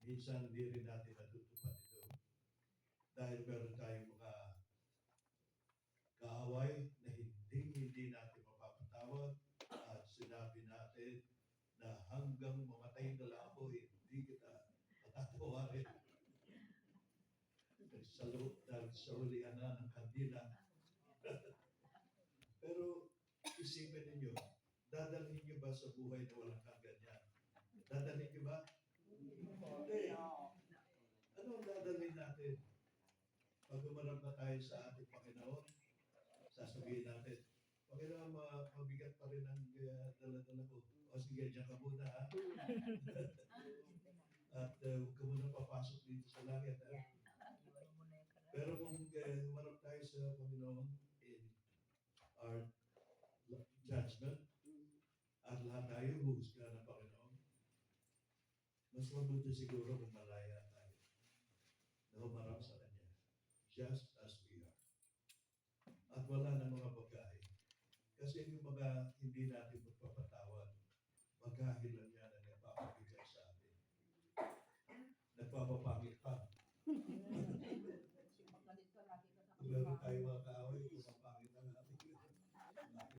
minsan hindi rin natin natutupad ito. Dahil meron tayong mga kaaway na hindi natin mapapatawad at sinabi natin na hanggang mamatay na lang ako, hindi kita matatawarin. Nagsahulian na ng kandila. Pero isipin ninyo, dadalhin niyo ba sa buhay na walang kaganyan? Dadalhin niyo ba? Hindi. Ano ang dadalhin natin? Pag umarap na tayo sa ating Panginoon, sasabihin natin, Panginoon, mabigat pa rin ang dala-dala ko. O sige, diyan ka muna ha. At huwag ka muna papasok dito sa langit ha. Pero kung umarap tayo sa Panginoon in our judgment, at lahat tayo huhusga ng Panginoon, mas mabuti siguro kung malaya tayo na umarap sa Kanya, just as we are. At wala na mga pagkain. Kasi yung mga hindi natin magpapatawad,